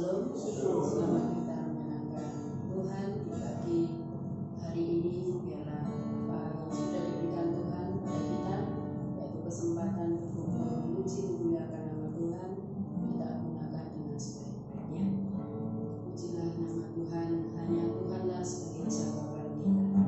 Shalom. Selamat kita menyenangkan Tuhan di pagi hari ini. Biarlah apa yang sudah diberikan Tuhan pada kita, yaitu kesempatan untuk memuji memuliakan nama Tuhan, kita gunakan dengan sebaik-baiknya. Pujilah nama Tuhan, hanya Tuhanlah sebagai jawaban kita.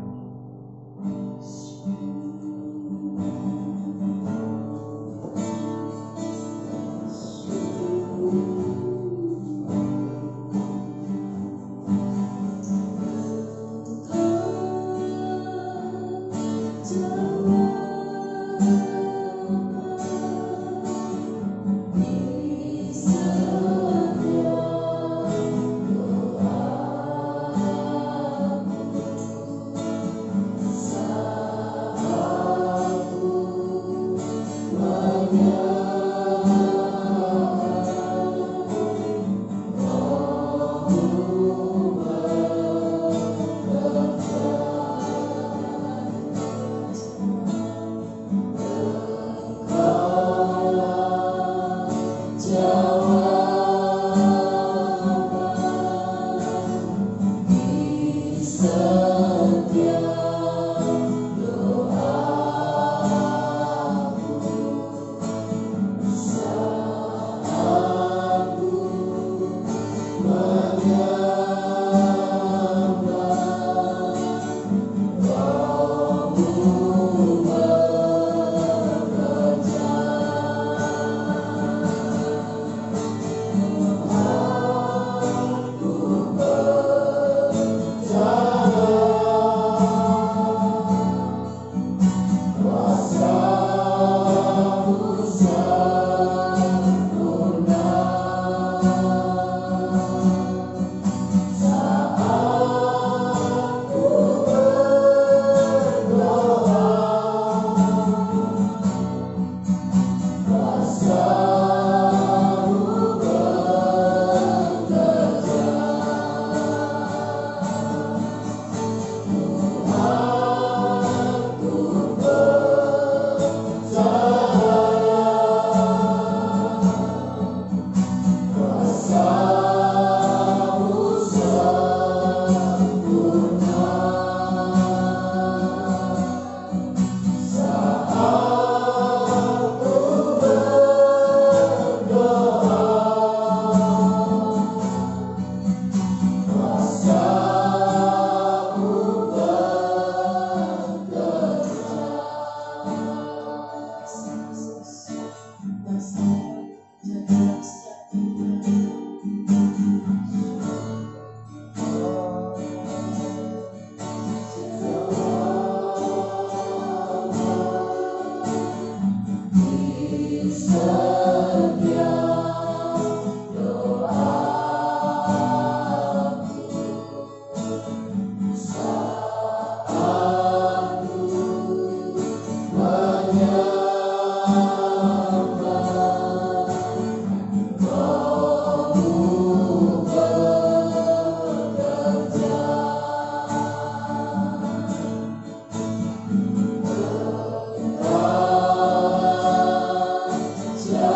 Yeah.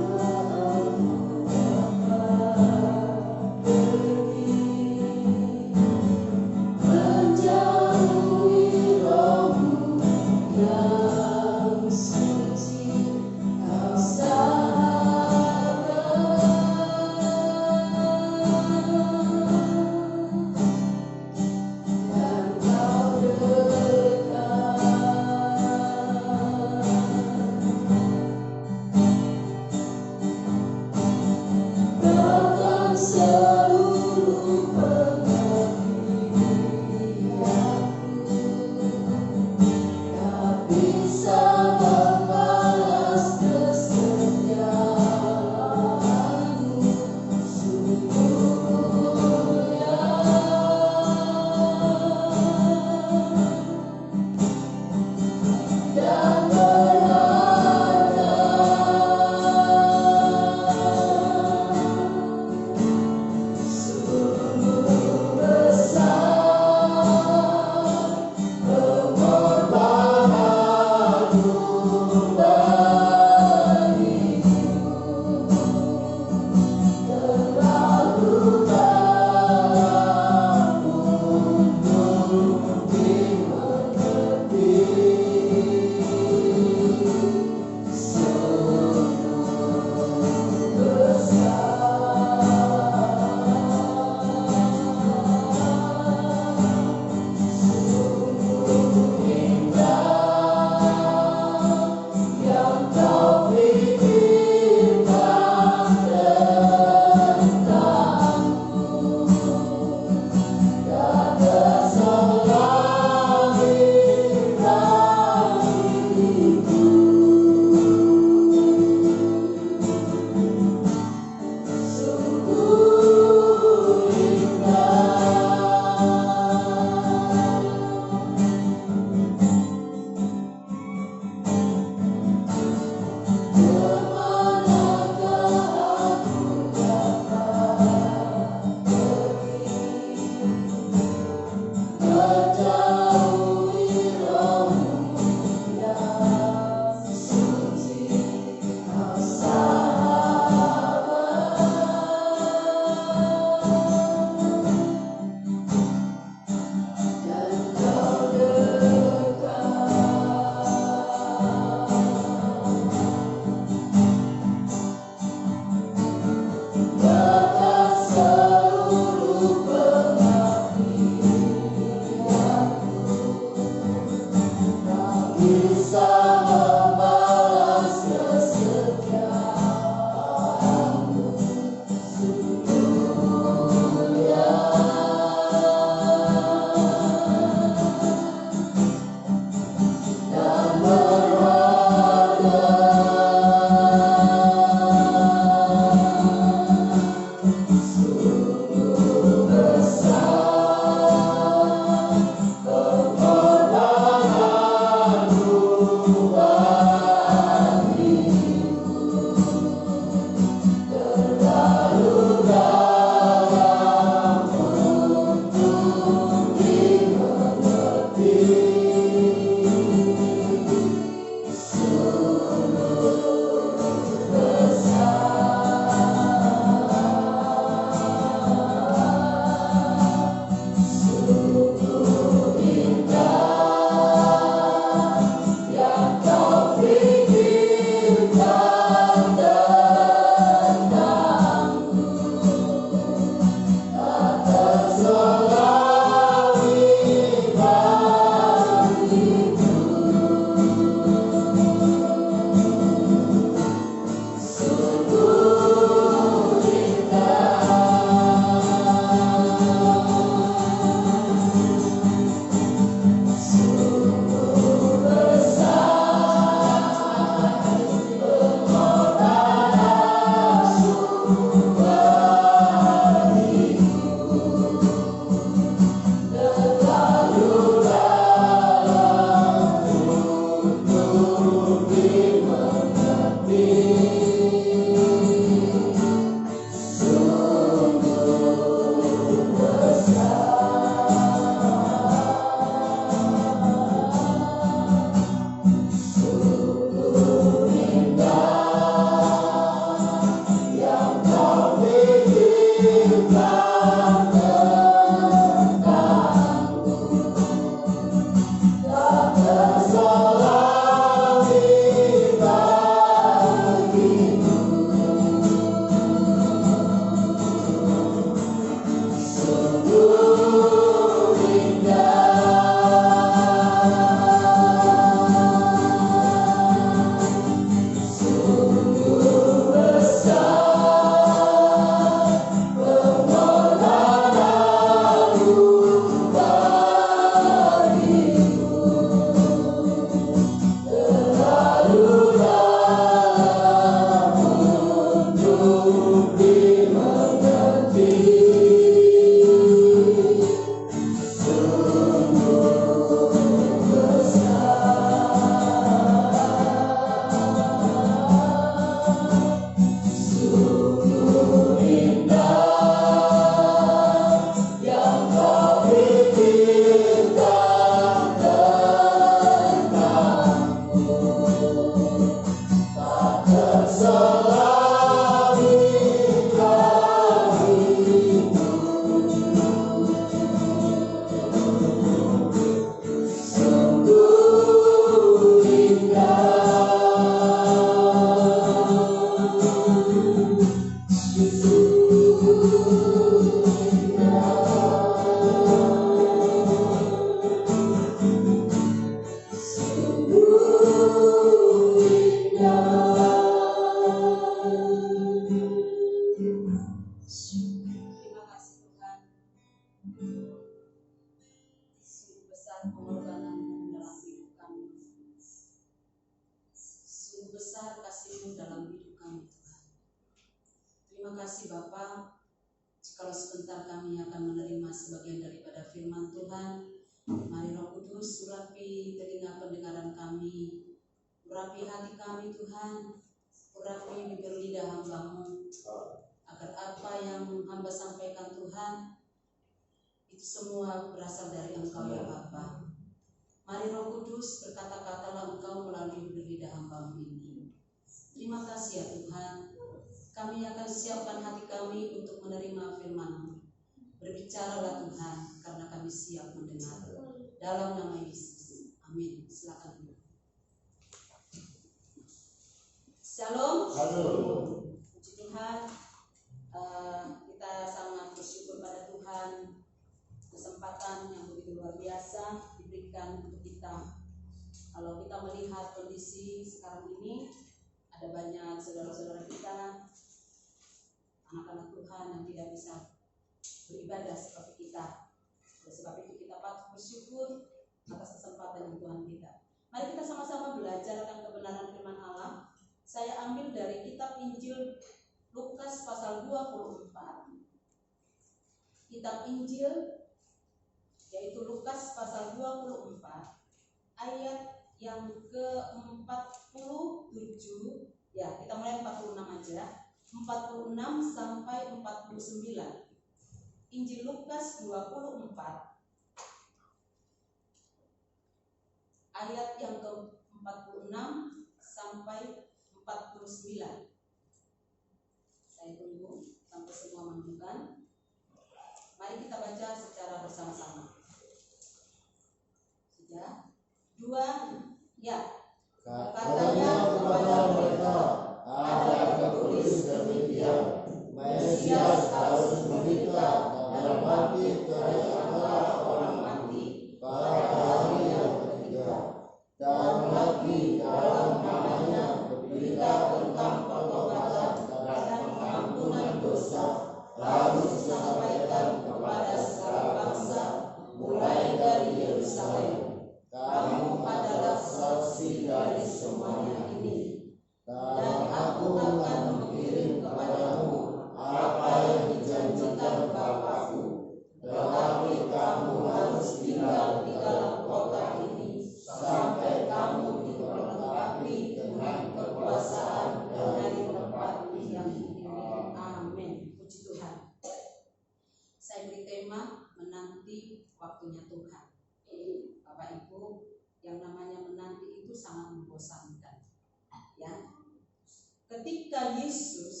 Ketika Yesus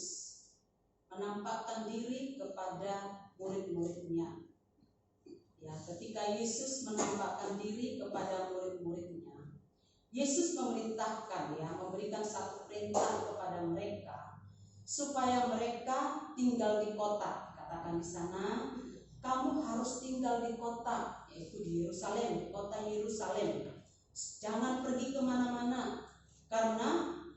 menampakkan diri kepada murid-muridnya. Ya, ketika Yesus menampakkan diri kepada murid-muridnya, Yesus memerintahkan, ya, memberikan satu perintah kepada mereka supaya mereka tinggal di kota. Dikatakan di sana, kamu harus tinggal di kota, yaitu di Yerusalem, di kota Yerusalem. Jangan pergi kemana-mana, karena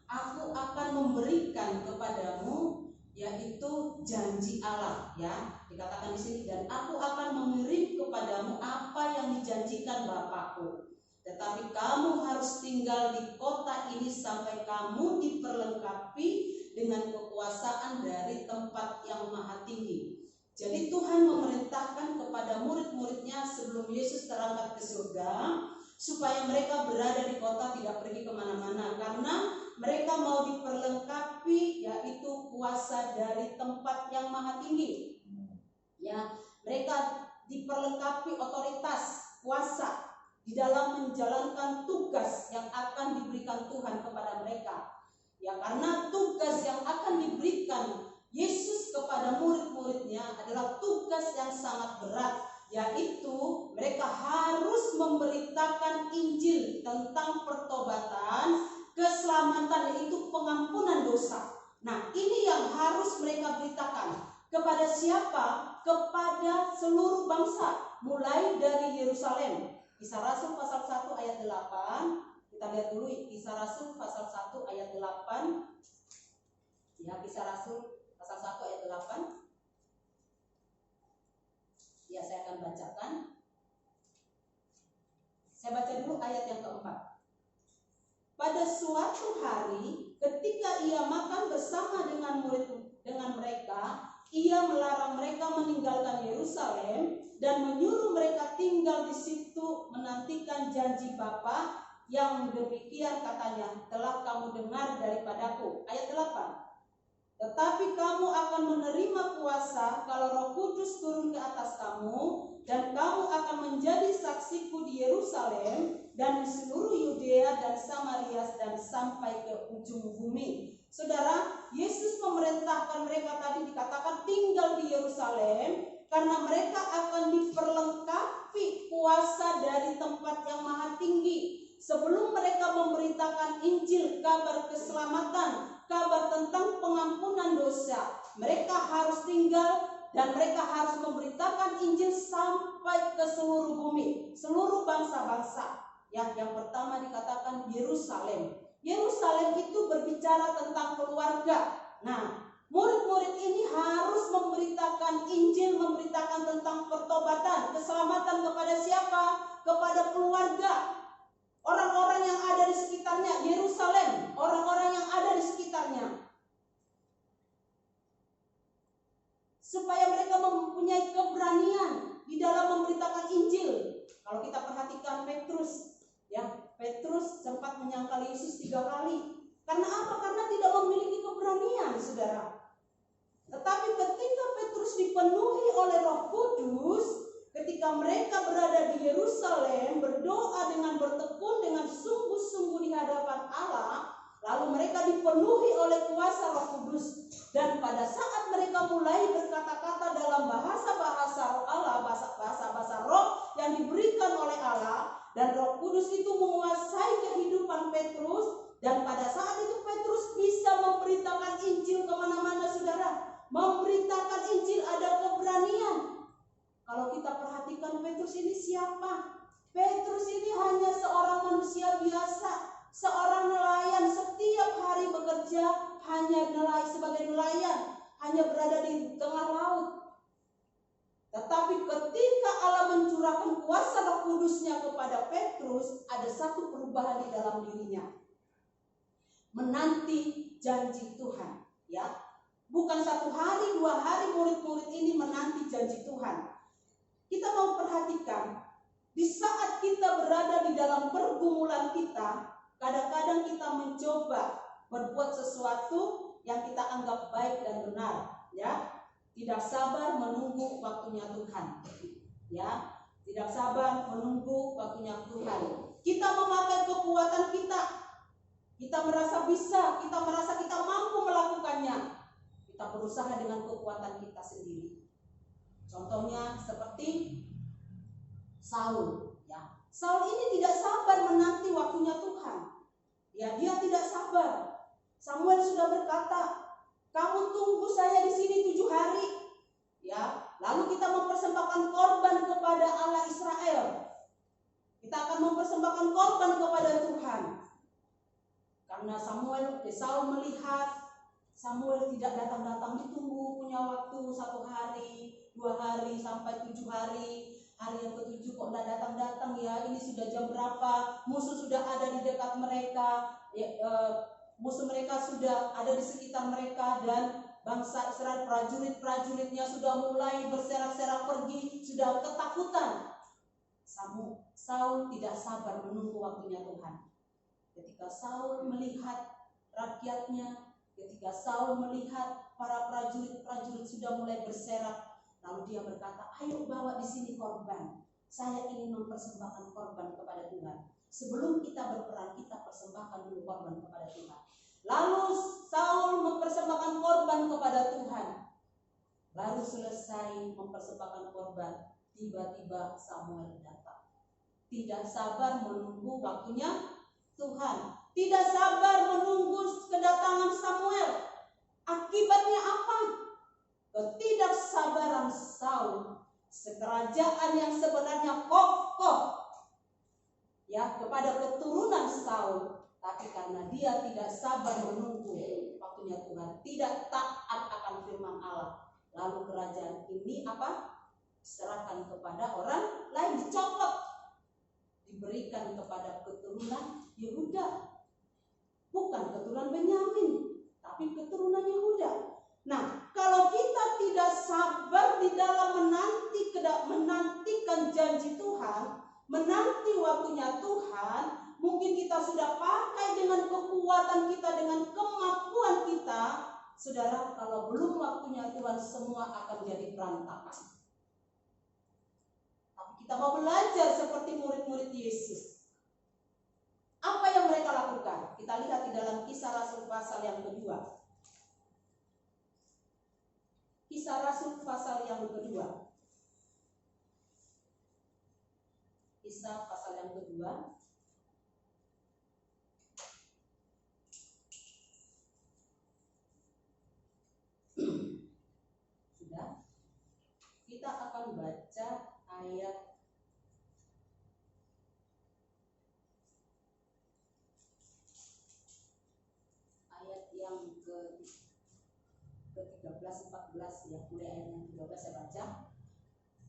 aku akan memberikan kepadamu, yaitu janji Allah, ya, dikatakan di sini, dan aku akan mengirim kepadamu apa yang dijanjikan Bapakku. Tetapi kamu harus tinggal di kota ini sampai kamu diperlengkapi dengan kekuasaan dari tempat yang maha tinggi. Jadi Tuhan memerintahkan kepada murid-muridnya sebelum Yesus terangkat ke surga, supaya mereka berada di kota, tidak pergi kemana-mana, karena mereka mau diperlengkapi, yaitu kuasa dari tempat yang maha tinggi. Ya, mereka diperlengkapi otoritas, kuasa di dalam menjalankan tugas yang akan diberikan Tuhan kepada mereka. Ya, karena tugas yang akan diberikan Yesus kepada murid-muridnya adalah tugas yang sangat berat, yaitu mereka harus memberitakan Injil tentang pertobatan, keselamatan, yaitu pengampunan dosa. Nah, ini yang harus mereka beritakan. Kepada siapa? Kepada seluruh bangsa, mulai dari Yerusalem. Kisah Rasul pasal 1 ayat 8. Kita lihat dulu Kisah Rasul pasal 1 ayat 8. Ya, Kisah Rasul pasal 1 ayat 8. Ya, saya akan bacakan. Saya baca dulu ayat yang keempat. Pada suatu hari, ketika ia makan bersama dengan mereka, ia melarang mereka meninggalkan Yerusalem dan menyuruh mereka tinggal di situ menantikan janji Bapa yang demikian, katanya, telah kamu dengar daripadaku. Ayat 8. Tetapi kamu akan menerima kuasa kalau Roh Kudus turun ke atas kamu, dan kamu akan menjadi saksiku di Yerusalem dan di seluruh Yudea dan Samaria dan sampai ke ujung bumi. Saudara, Yesus memerintahkan mereka, tadi dikatakan tinggal di Yerusalem, karena mereka akan diperlengkapi kuasa dari tempat yang maha tinggi. Sebelum mereka memberitakan Injil, kabar keselamatan, kabar tentang pengampunan dosa, mereka harus tinggal dan mereka harus memberitakan Injil sampai ke seluruh bumi, seluruh bangsa-bangsa. Yang pertama dikatakan Yerusalem. Yerusalem itu berbicara tentang keluarga. Nah, murid-murid ini harus memberitakan Injil, memberitakan tentang pertobatan, keselamatan kepada siapa? Kepada keluarga. Orang-orang yang ada di sekitarnya, Yerusalem, orang-orang yang ada di sekitarnya. Supaya mereka mempunyai keberanian di dalam memberitakan Injil. Kalau kita perhatikan Petrus, ya, Petrus sempat menyangkal Yesus 3 kali. Karena apa? Karena tidak memiliki keberanian, saudara. Tetapi ketika Petrus dipenuhi oleh Roh Kudus, ketika mereka berada di Yerusalem, berdoa dengan bertekun dengan sungguh-sungguh di hadapan Allah, lalu mereka dipenuhi oleh kuasa Roh Kudus. Dan pada saat mereka mulai berkata-kata dalam bahasa-bahasa Allah, bahasa-bahasa roh yang diberikan oleh Allah, dan Roh Kudus itu menguasai kehidupan Petrus, dan pada saat itu Petrus bisa memberitakan Injil kemana-mana, saudara. Memberitakan Injil, ada keberanian. Kalau kita perhatikan Petrus ini siapa? Petrus ini hanya seorang manusia biasa, seorang nelayan, setiap hari bekerja hanya sebagai nelayan, hanya berada di tengah laut. Tetapi ketika Allah mencurahkan kuasa Roh Kudusnya kepada Petrus, ada satu perubahan di dalam dirinya. Menanti janji Tuhan, ya. Bukan 1 hari, 2 hari murid-murid ini menanti janji Tuhan. Kita mau perhatikan, di saat kita berada di dalam pergumulan kita, kadang-kadang kita mencoba berbuat sesuatu yang kita anggap baik dan benar, ya. Tidak sabar menunggu waktunya Tuhan, ya. Tidak sabar menunggu waktunya Tuhan. Kita memakai kekuatan kita. Kita merasa bisa, kita merasa kita mampu melakukannya. Kita berusaha dengan kekuatan kita sendiri. Contohnya seperti Saul, ya. Saul ini tidak sabar menanti waktunya Tuhan. Ya, dia tidak sabar. Samuel sudah berkata, "Kamu tunggu saya di sini 7 hari." Ya, lalu kita mempersembahkan korban kepada Allah Israel. Kita akan mempersembahkan korban kepada Tuhan. Karena Saul melihat Samuel tidak datang-datang, ditunggu punya waktu 1 hari, 2 hari, sampai 7 hari. Hari yang ke-7 kok tidak datang-datang ya, ini sudah jam berapa, musuh sudah ada di dekat mereka, musuh mereka sudah ada di sekitar mereka, dan bangsa Israel, prajurit-prajuritnya sudah mulai berserak-serak pergi, sudah ketakutan. Saul tidak sabar menunggu waktunya Tuhan. Ketika Saul melihat rakyatnya, ketika Saul melihat para prajurit-prajurit sudah mulai berserak, lalu dia berkata, "Ayo bawa di sini korban. Saya ingin mempersembahkan korban kepada Tuhan. Sebelum kita berperang, kita persembahkan dulu korban kepada Tuhan." Lalu Saul mempersembahkan korban kepada Tuhan. Baru selesai mempersembahkan korban, tiba-tiba Samuel datang. Tidak sabar menunggu waktunya Tuhan. Tidak sabar menunggu kedatangan Samuel. Akibatnya apa? Ketidaksabaran Saul, sekerajaan yang sebenarnya kokoh ya kepada keturunan Saul, tapi karena dia tidak sabar menunggu waktunya Tuhan, tidak taat akan firman Allah, lalu kerajaan ini diserahkan kepada orang lain, dicopot, diberikan kepada keturunan Yehuda, bukan keturunan Benyamin, tapi keturunan Yehuda. Nah, kalau kita tidak sabar di dalam menantikan janji Tuhan, menanti waktunya Tuhan, mungkin kita sudah pakai dengan kekuatan kita, dengan kemampuan kita, saudara, kalau belum waktunya Tuhan, semua akan jadi berantakan. Tapi kita mau belajar seperti murid-murid Yesus. Apa yang mereka lakukan? Kita lihat di dalam Kisah Rasul pasal yang kedua. Kisah Rasul pasal yang kedua. Kisah pasal yang kedua. Sudah. Kita akan baca ayat yang ke-13, 14 ya, mulai ayat yang ke-12 saya baca.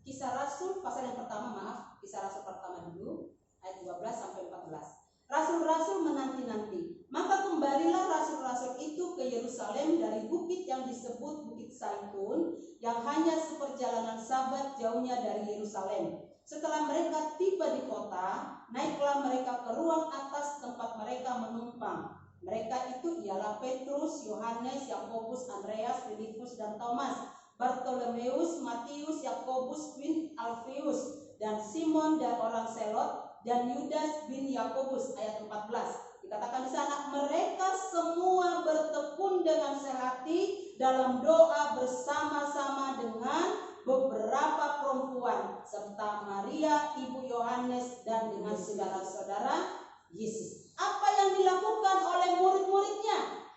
Kisah Rasul pasal yang pertama, Kisah Rasul pertama dulu, ayat 12 sampai 14. Rasul-rasul menanti-nanti, maka kembalilah rasul-rasul itu ke Yerusalem dari bukit yang disebut Bukit Zaitun, yang hanya seperjalanan sabat jauhnya dari Yerusalem. Setelah mereka tiba di kota, naiklah mereka ke ruang atas tempat mereka menumpang. Mereka itu ialah Petrus, Yohanes, Yakobus, Andreas, Filipus, dan Thomas, Bartolomeus, Matius, Yakobus bin Alfeus, dan Simon dan orang Selot, dan Yudas bin Yakobus. Ayat 14 dikatakan di sana, mereka semua bertekun dengan sehati dalam doa bersama-sama dengan beberapa perempuan serta Maria ibu Yohanes dan dengan saudara-saudara Yesus. Apa yang dilakukan oleh murid-muridnya?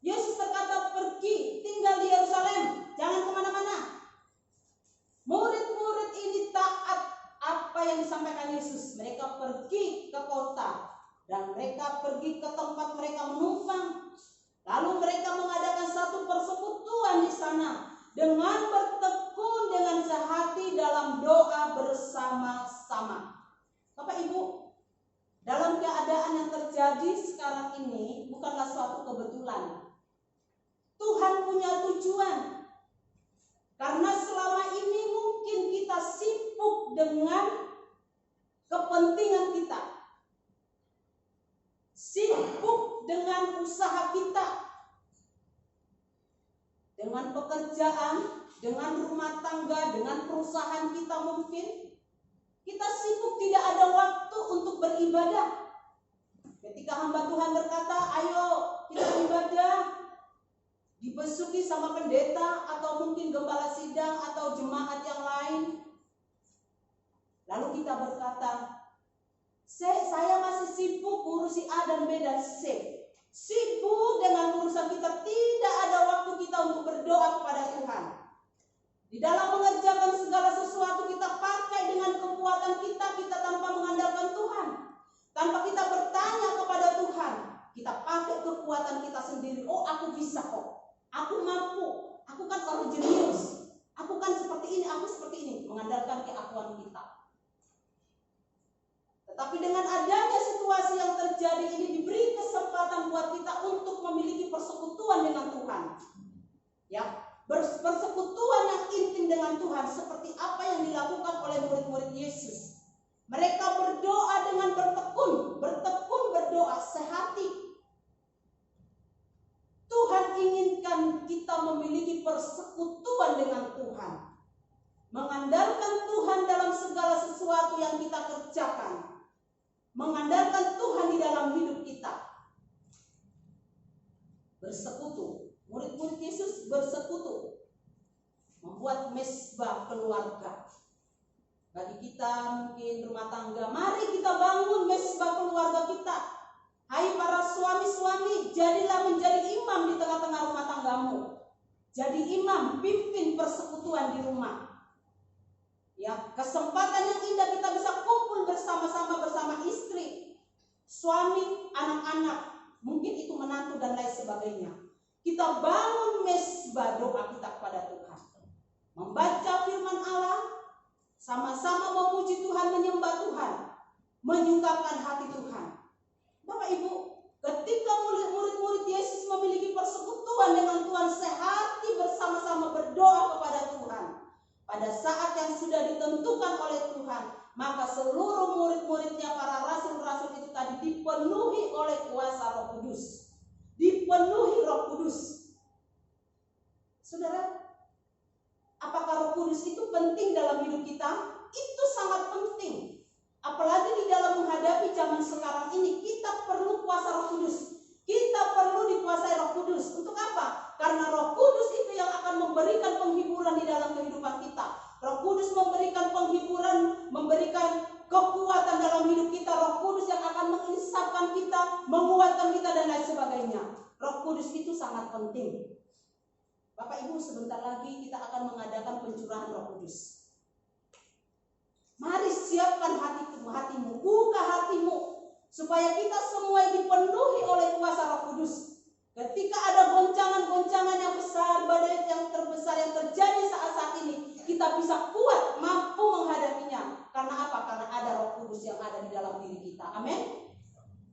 Yesus berkata, pergi, tinggal di Yerusalem, jangan kemana-mana. Murid-murid ini taat apa yang disampaikan Yesus. Mereka pergi ke kota dan mereka pergi ke tempat mereka menumpang. Lalu mereka mengadakan satu persekutuan di sana dengan bertekun dengan sehati dalam doa bersama-sama. Bapak Ibu, dalam keadaan yang terjadi sekarang ini bukanlah suatu kebetulan. Tuhan punya tujuan. Karena selama ini mungkin kita sibuk dengan kepentingan kita, sibuk dengan usaha kita, dengan pekerjaan, dengan rumah tangga, dengan perusahaan kita mungkin. Kita sibuk, tidak ada waktu untuk beribadah. Ketika hamba Tuhan berkata, ayo kita ibadah, dibesuki sama pendeta atau mungkin gembala sidang atau jemaat yang lain. Lalu kita berkata, saya masih sibuk ngurusi A dan B dan C. Sibuk dengan urusan kita, tidak ada waktu kita untuk berdoa kepada Tuhan. Di dalam mengerjakan segala sesuatu kita pakai dengan kekuatan kita tanpa mengandalkan Tuhan. Tanpa kita bertanya kepada Tuhan, kita pakai kekuatan kita sendiri. Oh, aku bisa kok, aku mampu, aku kan orang jenius, aku kan seperti ini, aku seperti ini. Mengandalkan keakuan kita. Tetapi dengan adanya situasi yang terjadi ini, diberi kesempatan buat kita untuk memiliki persekutuan dengan Tuhan. Ya, persekutuan yang intim dengan Tuhan, seperti apa yang dilakukan oleh murid-murid Yesus. Mereka berdoa dengan bertekun berdoa sehati. Tuhan inginkan kita memiliki persekutuan dengan Tuhan, mengandalkan Tuhan dalam segala sesuatu yang kita kerjakan, mengandalkan Tuhan di dalam hidup kita. Bersekutu, murid-murid Yesus bersekutu, membuat mesbah keluarga. Bagi kita mungkin rumah tangga, mari kita bangun mesbah keluarga kita. Hai para suami-suami, jadilah menjadi imam di tengah-tengah rumah tanggamu. Jadi imam, pimpin persekutuan di rumah. Ya, kesempatan yang indah kita bisa kumpul bersama-sama bersama istri, suami, anak-anak, mungkin itu menantu dan lain sebagainya. Kita bangun mesbah doa kita kepada Tuhan, membaca firman Allah, sama-sama memuji Tuhan, menyembah Tuhan, menyukakan hati Tuhan. Bapak Ibu, ketika murid-murid Yesus memiliki persekutuan dengan Tuhan, sehati bersama-sama berdoa kepada Tuhan, pada saat yang sudah ditentukan oleh Tuhan, maka seluruh murid-muridnya, para rasul-rasul itu tadi dipenuhi oleh kuasa Roh Kudus. Dipenuhi Roh Kudus. Saudara, apakah Roh Kudus itu penting dalam hidup kita? Itu sangat penting. Apalagi di dalam menghadapi zaman sekarang ini, kita perlu kuasa Roh Kudus. Kita perlu dikuasai Roh Kudus. Untuk apa? Karena Roh Kudus itu yang akan memberikan penghiburan di dalam kehidupan kita. Roh Kudus memberikan penghiburan, memberikan kekuatan dalam hidup kita. Roh Kudus yang akan menginsapkan kita, menguatkan kita dan lain sebagainya. Roh Kudus itu sangat penting. Bapak Ibu, sebentar lagi kita akan mengadakan pencurahan Roh Kudus. Mari siapkan hatimu, buka hatimu, supaya kita semua dipenuhi oleh kuasa Roh Kudus. Ketika ada goncangan-goncangan yang besar, badai yang terbesar yang terjadi saat ini, kita bisa kuat, mampu menghadapinya. Karena apa? Karena ada Roh Kudus yang ada di dalam diri kita. Amin.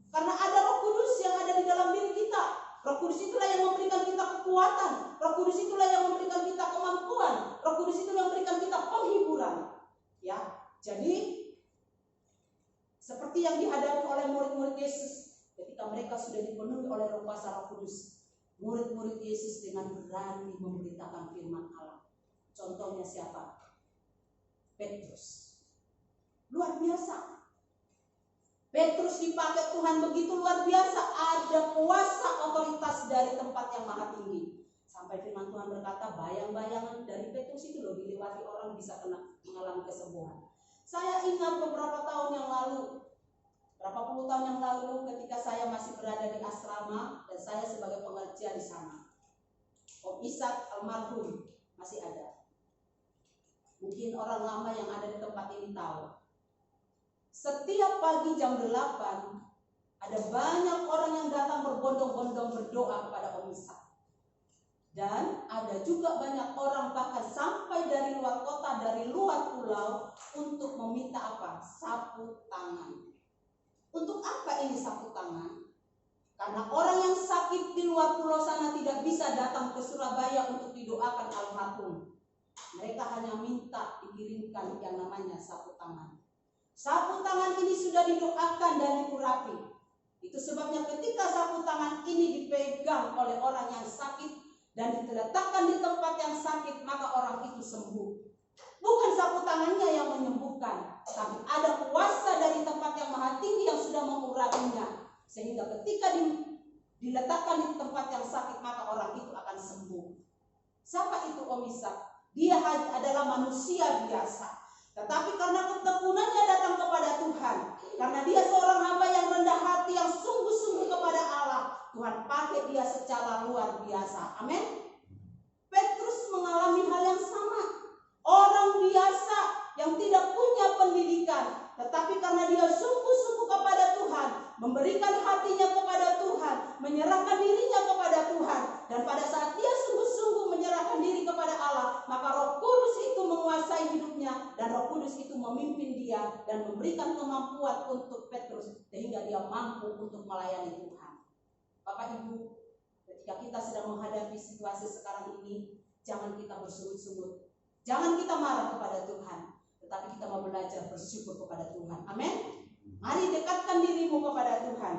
Karena ada Roh Kudus yang ada di dalam diri kita. Roh Kudus itulah yang memberikan kita kekuatan. Roh Kudus itulah yang memberikan kita kemampuan. Roh Kudus itulah yang memberikan kita penghiburan. Ya, jadi seperti yang dihadapi oleh murid-murid Yesus ketika mereka sudah dipenuhi oleh Roh kuasa Roh Kudus. Murid-murid Yesus dengan berani memberitakan firman Allah. Contohnya siapa? Petrus. Luar biasa. Petrus dipakai Tuhan begitu luar biasa. Ada kuasa otoritas dari tempat yang maha tinggi. Sampai firman Tuhan berkata, bayang-bayangan dari Petrus itu loh dilewati orang bisa mengalami kesembuhan. Saya ingat beberapa tahun yang lalu, berapa puluh tahun yang lalu, ketika saya masih berada di asrama dan saya sebagai pengerja di sana. Om Ishak almarhum masih ada. Mungkin orang lama yang ada di tempat ini tahu. Setiap pagi jam 8 ada banyak orang yang datang berbondong-bondong berdoa kepada Om Ishak. Dan ada juga banyak orang bahkan sampai dari luar kota, dari luar pulau untuk meminta apa? Sapu tangan. Untuk apa ini sapu tangan? Karena orang yang sakit di luar pulau sana tidak bisa datang ke Surabaya untuk didoakan almarhum. Mereka hanya minta dikirimkan yang namanya sapu tangan. Sapu tangan ini sudah didoakan dan diurapi. Itu sebabnya ketika sapu tangan ini dipegang oleh orang yang sakit dan diletakkan di tempat yang sakit, maka orang itu sembuh. Bukan sapu tangannya yang menyembuhkan, tapi ada kuasa dari tempat yang maha tinggi yang sudah mengurapinya. Sehingga ketika diletakkan di tempat yang sakit, maka orang itu akan sembuh. Siapa itu Om Ishak? Dia adalah manusia biasa, tetapi karena ketekunannya datang kepada Tuhan, karena dia seorang hamba yang rendah hati, yang sungguh-sungguh kepada Allah, Tuhan pakai dia secara luar biasa. Amin. Petrus mengalami hal yang sama. Orang biasa yang tidak punya pendidikan, tetapi karena dia sungguh-sungguh kepada Tuhan, memberikan hatinya kepada Tuhan, menyerahkan dirinya kepada Tuhan, dan pada saat dia sungguh-sungguh menyerahkan diri kepada Allah, maka Roh Kudus itu menguasai hidupnya, dan Roh Kudus itu memimpin dia dan memberikan kemampuan untuk Petrus sehingga dia mampu untuk melayani Tuhan. Bapak Ibu, ketika kita sedang menghadapi situasi sekarang ini, jangan kita bersungut-sungut, jangan kita marah kepada Tuhan, tetapi kita mau belajar bersyukur kepada Tuhan. Amin. Mari dekatkan dirimu kepada Tuhan.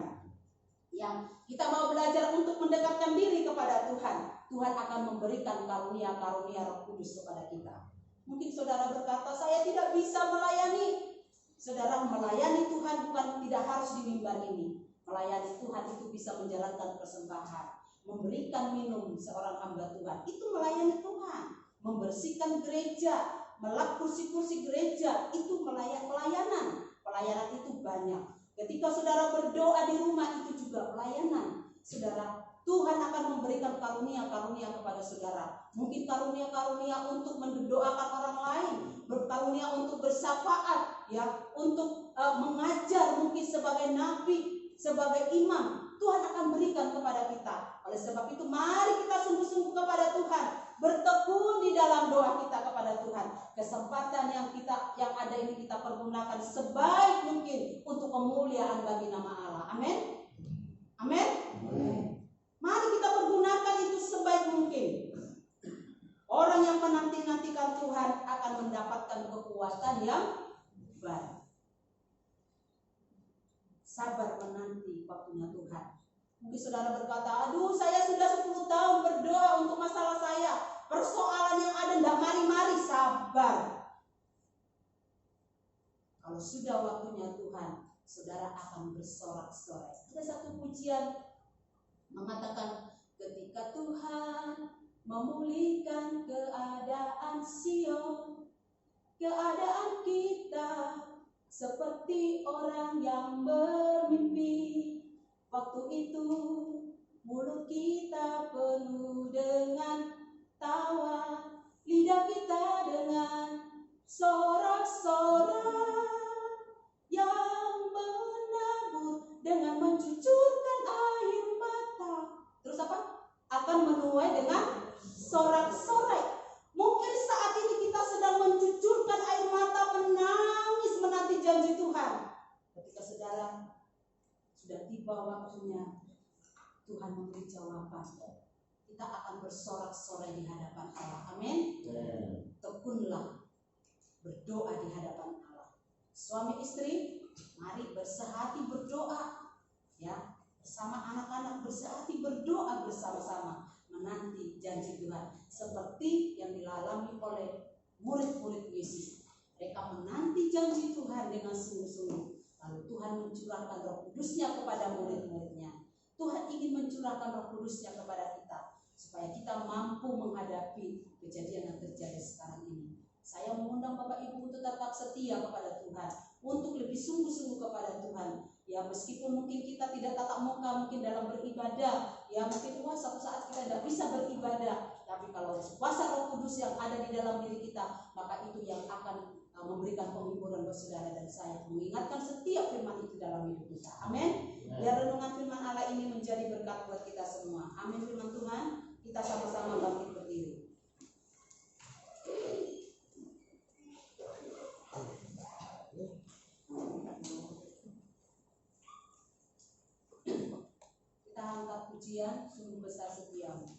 Yang kita mau belajar untuk mendekatkan diri kepada Tuhan, Tuhan akan memberikan karunia-karunia Roh Kudus kepada kita. Mungkin saudara berkata, saya tidak bisa melayani. Saudara, melayani Tuhan bukan tidak harus di mimbar ini. Melayani Tuhan itu bisa menjalankan persembahan, memberikan minum seorang hamba Tuhan, itu melayani Tuhan. Membersihkan gereja, melap kursi-kursi gereja, itu pelayanan. Pelayanan itu banyak. Ketika saudara berdoa di rumah, itu juga pelayanan. Saudara, Tuhan akan memberikan karunia-karunia kepada saudara. Mungkin karunia-karunia untuk mendoakan orang lain, karunia untuk bersyafaat, ya, untuk mengajar, mungkin sebagai nabi, sebagai imam. Tuhan akan berikan kepada kita. Oleh sebab itu, mari kita sungguh-sungguh kepada Tuhan, bertekun di dalam doa kita kepada Tuhan. Kesempatan yang ada ini kita pergunakan sebaik mungkin untuk kemuliaan bagi nama Allah. Amin. Amin. Mari kita pergunakan itu sebaik mungkin. Orang yang menanti-nantikan Tuhan akan mendapatkan kekuatan yang baik. Sabar menanti waktunya Tuhan. Mungkin saudara berkata, aduh saya sudah 10 tahun berdoa untuk masalah saya, persoalan yang ada tidak mari-mari. Sabar. Kalau sudah waktunya Tuhan, saudara akan bersorak-sorai. Ada satu pujian mengatakan, ketika Tuhan memulihkan keadaan Sion, keadaan kita seperti orang yang bermimpi. Waktu itu mulut kita penuh dengan tawa, lidah kita dengan sorak-sorak yang menabur dengan mencucurkan air mata. Terus apa? Akan menuai dengan sorak-sorai. Mungkin saat ini kita sedang mencucurkan air mata, menangis menanti janji Tuhan. Ketika saudara sudah tiba waktunya, Tuhan memberi jawaban, kita akan bersorak-sorai di hadapan Allah. Amin. Tekunlah berdoa di hadapan Allah. Suami istri, mari bersehati berdoa, ya, bersama anak-anak, bersehati berdoa bersama-sama menanti janji Tuhan, seperti yang dialami oleh murid-murid Yesus. Mereka menanti janji Tuhan dengan sungguh-sungguh. Lalu Tuhan mencurahkan Roh Kudus-Nya kepada murid-muridnya. Tuhan ingin mencurahkan Roh Kudus-Nya kepada kita, supaya kita mampu menghadapi kejadian yang terjadi sekarang ini. Saya mengundang Bapak Ibu untuk tetap setia kepada Tuhan, untuk lebih sungguh-sungguh kepada Tuhan. Ya, meskipun mungkin kita tidak tatap muka mungkin dalam beribadah, ya mungkin suatu saat kita tidak bisa beribadah, tapi kalau kuasa Roh Kudus yang ada di dalam diri kita, maka itu yang akan memberikan penghiburan buat saudara dan saya, mengingatkan setiap firman itu dalam hidup kita. Amin. Biar renungan firman Allah ini menjadi berkat buat kita semua. Amin. Firman Tuhan, kita sama-sama bangkit berdiri. Kita angkat pujian, sungguh besar setiamu.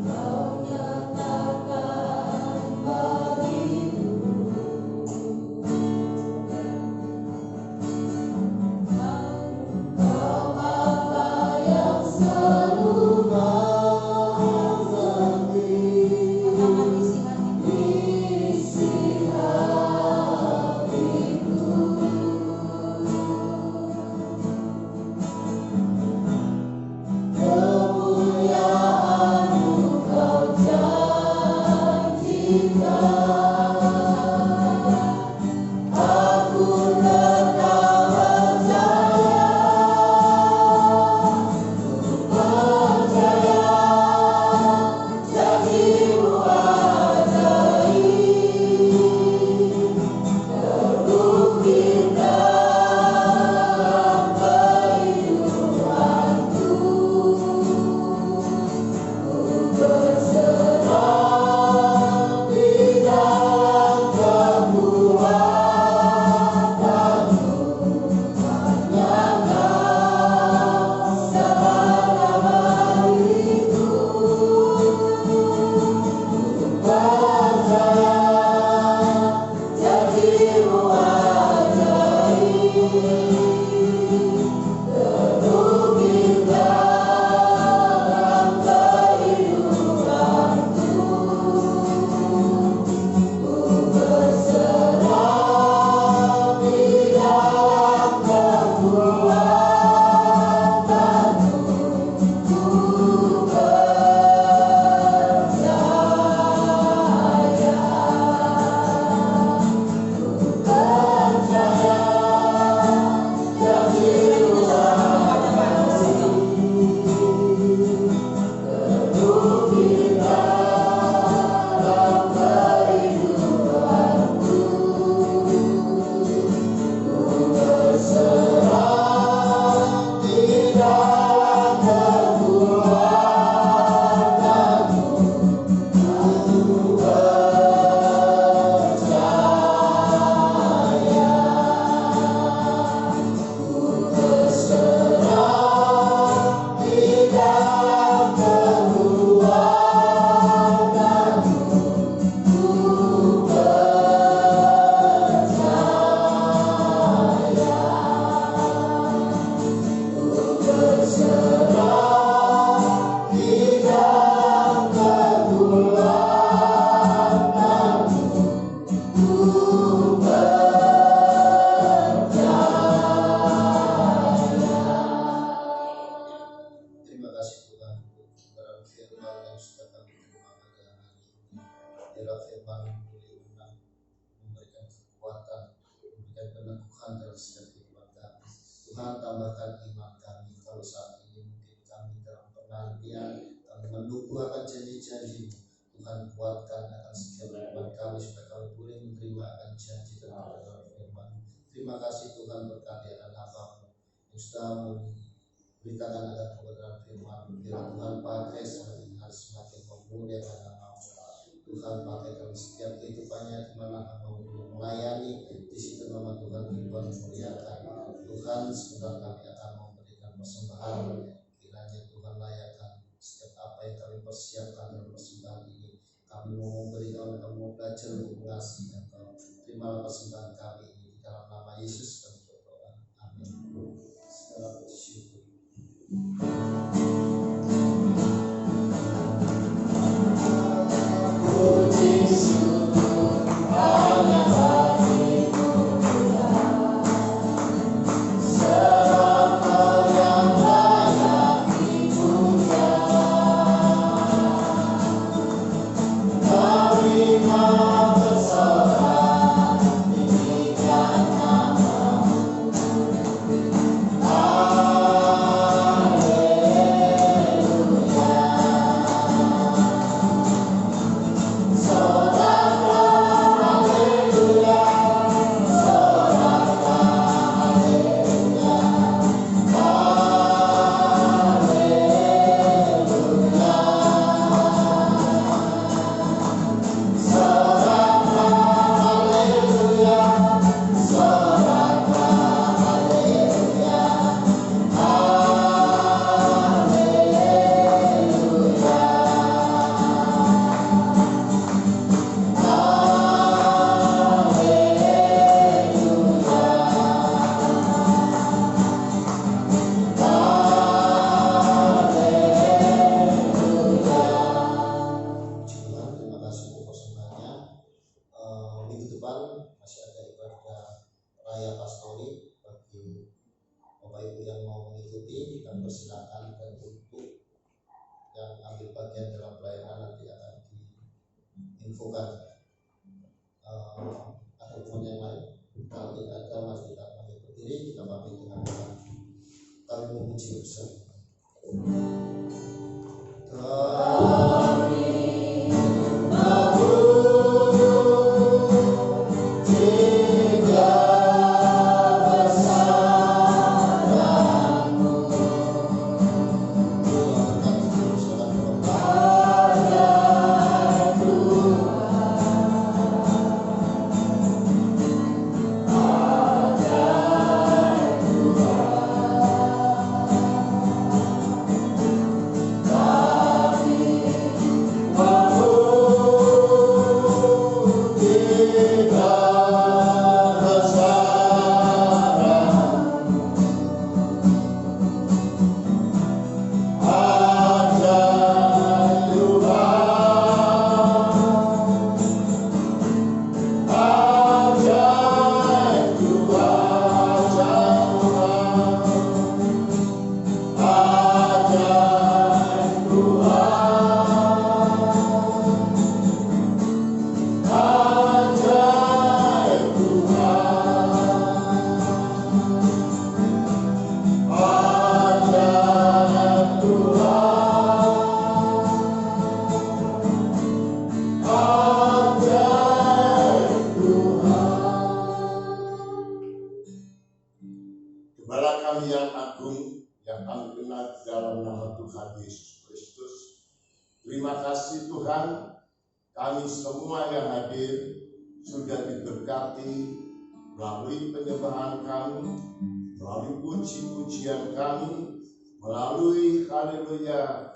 Kau membela firman, boleh memberikan kekuatan, memberikan peneguhan dalam setiap kehidupan kami. Tuhan, tambahkan iman kami. Kalau saat ini mungkin kami dalam penantian, kami menunggu akan janji-janji, Tuhan kuatkan akan setiap kehidupan kami supaya kami boleh menerima akan janji dalam firman. Terima kasih Tuhan, berkati akan hamba-Mu yang sudah memberitakan akan kebenaran firman. Biar Tuhan pakai semakin memuliakan nama-Mu. Tuhan pakai kami setiap kehidupannya di mana hamba-Mu melayani, di situ nama Tuhan Tuhan memuliakan. Tuhan, sebentar kami akan memberikan persembahan, kiranya Tuhan layakkan setiap apa yang kami persiapkan dalam persembahan ini. Kami mau memberikan, kami mau belajar untuk mengasihi Engkau. Terimalah persembahan kami ini di dalam nama Yesus kami berdoa. Amin. Segala puji syukur.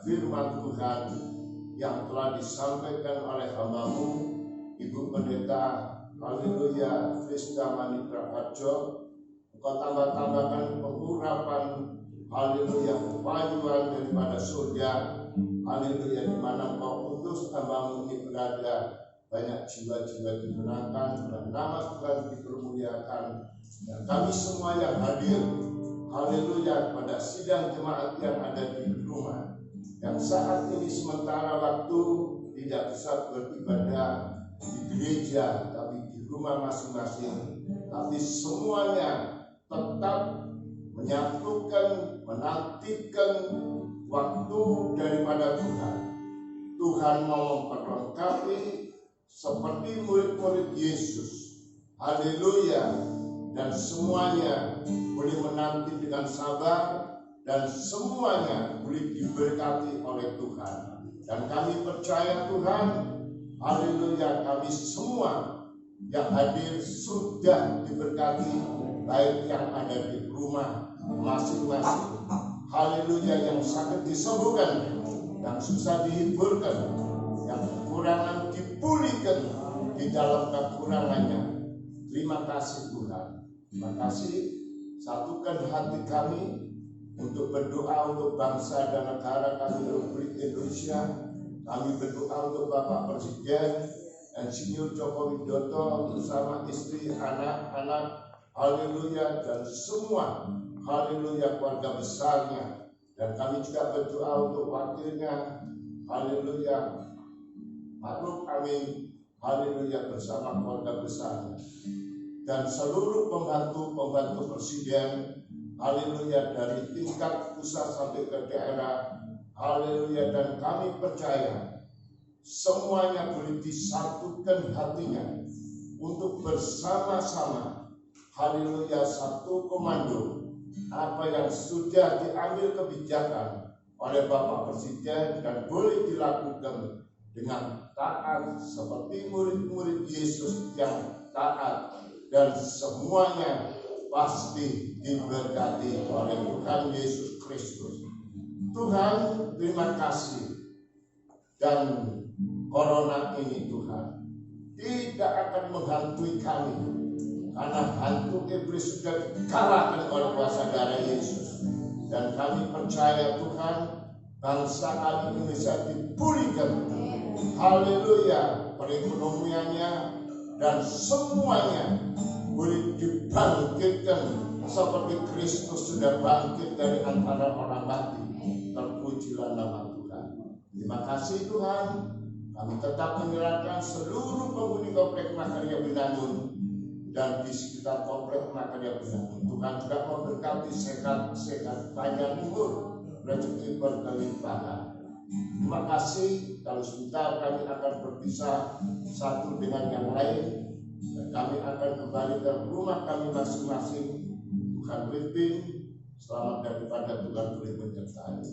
Firman Tuhan yang telah disampaikan oleh hamba-Mu Ibu Pendeta haleluya Krista Manitra Harjo. Engkau tambah-tambahkan pengurapan haleluya kepayuan daripada surga haleluya, di mana Engkau utus hamba-Mu ini berada, banyak jiwa-jiwa dimenangkan dan nama Tuhan dipermuliakan, dan kami semua yang hadir haleluya pada sidang jemaat yang ada di rumah, yang saat ini sementara waktu di tidak bisa beribadah di gereja, tapi di rumah masing-masing, tapi semuanya tetap menyatukan, menantikan waktu daripada Tuhan. Tuhan mau memperlengkapi seperti murid-murid Yesus. Haleluya. Dan semuanya boleh menanti dengan sabar, dan semuanya boleh diberkati oleh Tuhan. Dan kami percaya Tuhan, haleluya, kami semua yang hadir sudah diberkati, baik yang ada di rumah masing-masing, haleluya, yang sakit disembuhkan, yang susah dihiburkan, yang kekurangan dipulihkan di dalam kekurangannya. Terima kasih Tuhan. Terima kasih, satukan hati kami untuk berdoa untuk bangsa dan negara kami, Republik Indonesia. Kami berdoa untuk Bapak Presiden Insinyur Joko Widodo bersama istri, anak-anak, haleluya, dan semua, haleluya, keluarga besarnya. Dan kami juga berdoa untuk wakilnya, haleluya, Ma'ruf Amin, haleluya, bersama keluarga besarnya. Dan seluruh pembantu-pembantu presiden, haleluya, dari tingkat pusat sampai ke daerah, haleluya. Dan kami percaya semuanya boleh disatukan hatinya untuk bersama-sama, haleluya, satu komando. Apa yang sudah diambil kebijakan oleh Bapak Presiden dan boleh dilakukan dengan taat seperti murid-murid Yesus yang taat, dan semuanya pasti diberkati oleh Tuhan Yesus Kristus. Tuhan, terima kasih. Dan corona ini Tuhan tidak akan menghantui kami, karena hantu iblis sudah dikalahkan oleh kuasa darah Yesus. Dan kami percaya Tuhan, bangsa kami Indonesia dipulihkan, haleluya, perekonomiannya dan semuanya boleh dibangkitkan seperti Kristus sudah bangkit dari antara orang mati. Terpujilah nama Tuhan. Terima kasih Tuhan. Kami tetap menyerahkan seluruh penghuni komplek Makarya Binangun dan di sekitar komplek Makarya Binangun. Tuhan juga memberkati sehat-sehat, panjang umur, rezeki berkelimpahan. Terima kasih. Kalau sebentar kami akan berpisah satu dengan yang lain, dan kami akan kembali ke rumah kami masing-masing. Tuhan pimpin, selamat daripada Tuhan boleh menyertai.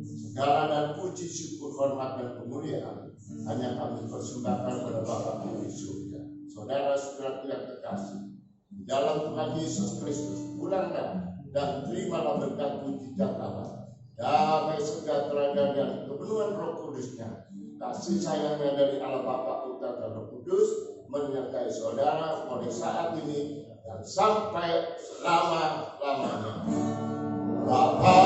Segala dan puji, syukur, hormat, dan kemuliaan hanya kami persembahkan kepada Bapa di surga. Saudara-saudara yang terkasih, di dalam Tuhan Yesus Kristus, pulanglah dan terimalah berkat mujizat Allah, damai sejahtera dan kepenuhan Roh Kudusnya, kasih sayangnya dari Allah Bapa, Putra, dan Roh Kudus menyertai saudara mulai saat ini dan sampai selama-lamanya. Bapa